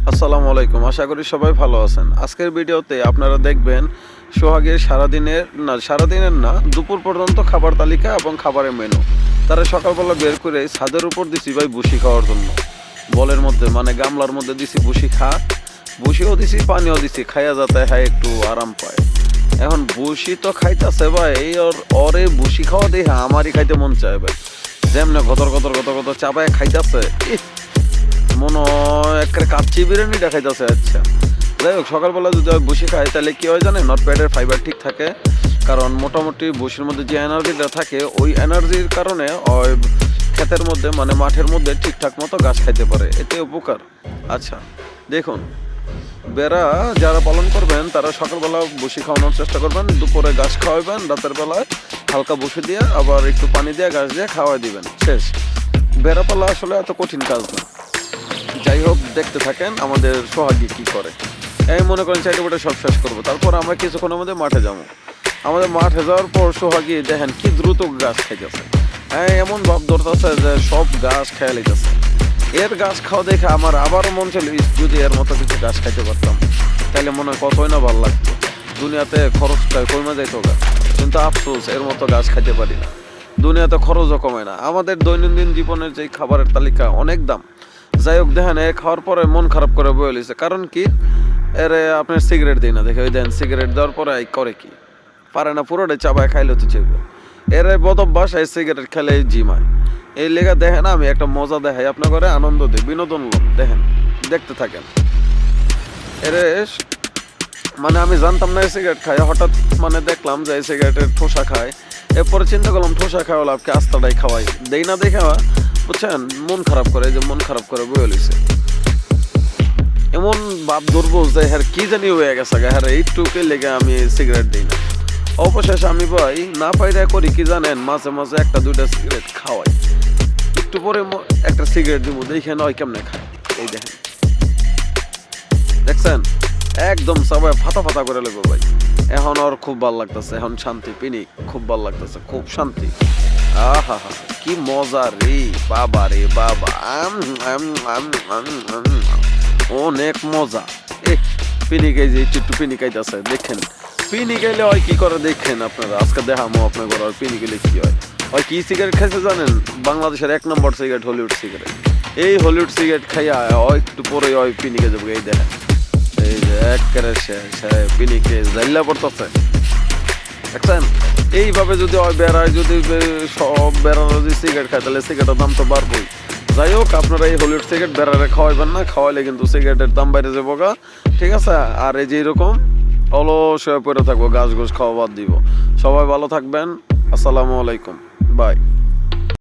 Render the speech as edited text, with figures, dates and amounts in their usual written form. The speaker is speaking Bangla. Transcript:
আসসালামু আলাইকুম, আশা করি সবাই ভালো আছেন। আজকের ভিডিওতে আপনারা দেখবেন সোহাগের সারাদিনের না দুপুর পর্যন্ত খাবার তালিকা এবং খাবারের মেনু। তারা সকালবেলা বের করে ছাদের উপর দিছি ভাই ভুসি খাওয়ার জন্য। বলের মধ্যে মানে গামলার মধ্যে দিছি ভুসি ভুসিও দিছি, পানিও দিছি, খাইয়া যাতে হয় একটু আরাম পায়। এখন ভুসি তো খাইতেছে ভাই, এই ওরে ভুসি খাওয়া দেখে আমারই খাইতে মন চায় ভাই। যেমনে গতর গতর গতর গতর চাপায় খাইতেছে, মনে একটা কাচ্চি বিরিয়ানি দেখাইতেছে। আচ্ছা যাই হোক, সকালবেলা যদি বসে খাই তাহলে কি হয় জানেন, নট প্যাডের ফাইবার ঠিক থাকে। কারণ মোটামুটি বসির মধ্যে যে এনার্জিটা থাকে ওই এনার্জির কারণে ওই ক্ষেতের মধ্যে মানে মাঠের মধ্যে ঠিকঠাক মতো গাছ খাইতে পারে, এতে উপকার। আচ্ছা দেখুন, বেড়া যারা পালন করবেন তারা সকালবেলা বসি খাওয়ানোর চেষ্টা করবেন, দুপুরে ঘাস খাওয়াবেন, রাতের বেলায় হালকা বসে দিয়ে আবার একটু পানি দিয়ে ঘাস দিয়ে খাওয়াই দিবেন, শেষ। বেড়া পালা আসলে এত কঠিন কাজ না। যাই হোক, দেখতে থাকেন আমাদের সোহাগী কি করে। এই মনে করেন চাইতে বটে সব শেষ করবো, তারপর আমরা কিছুক্ষণের মধ্যে মাঠে যাবো। আমাদের মাঠে যাওয়ার পর সোহাগী দেখেন কি দ্রুত গাছ খাইতেছে। হ্যাঁ, এমন ভাব ধরতেছে যে সব গাছ খেয়ে লিতেছে। এর গাছ খাওয়া দেখে আমার আবারও মন ছিল যদি এর মতো কিছু গাছ খাইতে পারতাম, তাহলে মনে হয় কতই না ভালো লাগতো। দুনিয়াতে খরচটা কমে যাইতো গা, কিন্তু আফসোস এর মতো গাছ খাইতে পারি না। দুনিয়াতে খরচও কমে না। আমাদের দৈনন্দিন জীবনের যে খাবারের তালিকা অনেক দাম। যাই হোক, দেখেন এ খাওয়ার পরে মন খারাপ করে বয়ে লিছে। কারণ কি, এর আপনার সিগারেট দিই না দেখে, ওই দেন সিগারেট দেওয়ার পরে করে কি পারে না, পুরোটাই চাবায় খাইলে তো চেপবে। এর বদভ্যাস, এই সিগারেট খেলে জিমায়। এই লেগা দেখেন আমি একটা মজা দেখাই আপনার ঘরে, আনন্দ দিই, বিনোদন লোক। দেখেন, দেখতে থাকেন। এর মানে আমি জানতাম না এই সিগারেট খায়, হঠাৎ মানে দেখলাম যে এই সিগারেটের ঠোসা খায়। এরপরে চিন্তা করলাম ঠোসা খাওয়া লাভকে আস্তাটাই খাওয়াই দেই না দেখে, বুঝছেন, মন খারাপ করে, যে মন খারাপ করে বয়ে লিছে। এমন ভাব ধরবো যে হ্যাঁ কি জানি হয়ে গেছে, হ্যাঁ এইটুকে লেগে আমি সিগারেট দিই না। অবশেষে আমি ভাই না পাইরা করি কি জানেন, মাঝে মাঝে একটা দুইটা সিগারেট খাওয়াই, একটু পরে একটা সিগারেট দিব, দেখে নয় কেমনে খায়। এই দেখেন, দেখছেন, একদম সবাই ফাতা ফাতা করে লাগবে ভাই। এখন ওর খুব ভালো লাগতেছে, এখন শান্তি পিনি, খুব ভালো লাগতেছে, খুব শান্তি। আহা হা, কি মজা রে বাবা রে বাবা, অনেক মজা। পিনি খাই যে একটু পিনি খাইতেছে, দেখেন পিনি খাইলে হয় কি করে দেখেন আপনারা। আজকে দেখামো আপনার ঘর আর পিনি খেলে কি হয়। ওই কি সিগারেট খাইছে জানেন, বাংলাদেশের 1 নম্বর সিগারেট হলিউড সিগারেট। এই হলিউড সিগারেট খাইয়া একটু পরে ওই পিনি খেয়ে যাবো। এই দেখেন, এই যে একেবারে পিনি খেয়ে জাল্লা পড়তেছে, দেখছেন। এইভাবে যদি বেড়ায়, যদি সব বেড়ানো যদি সিগারেট খায় তাহলে সিগারেটের দাম তো বাড়বই। যাই হোক, আপনারা এই হলিউড সিগারেট বেড়ারে খাওয়াইবেন না, খাওয়াইলে কিন্তু সিগারেটের দাম বাইরে যাবো গা, ঠিক আছে। আর এই যে এরকম অলস হয়ে পড়ে থাকবো, গাছ গোছ খাওয়া বাদ দিব। সবাই ভালো থাকবেন, আসসালামু আলাইকুম, বাই।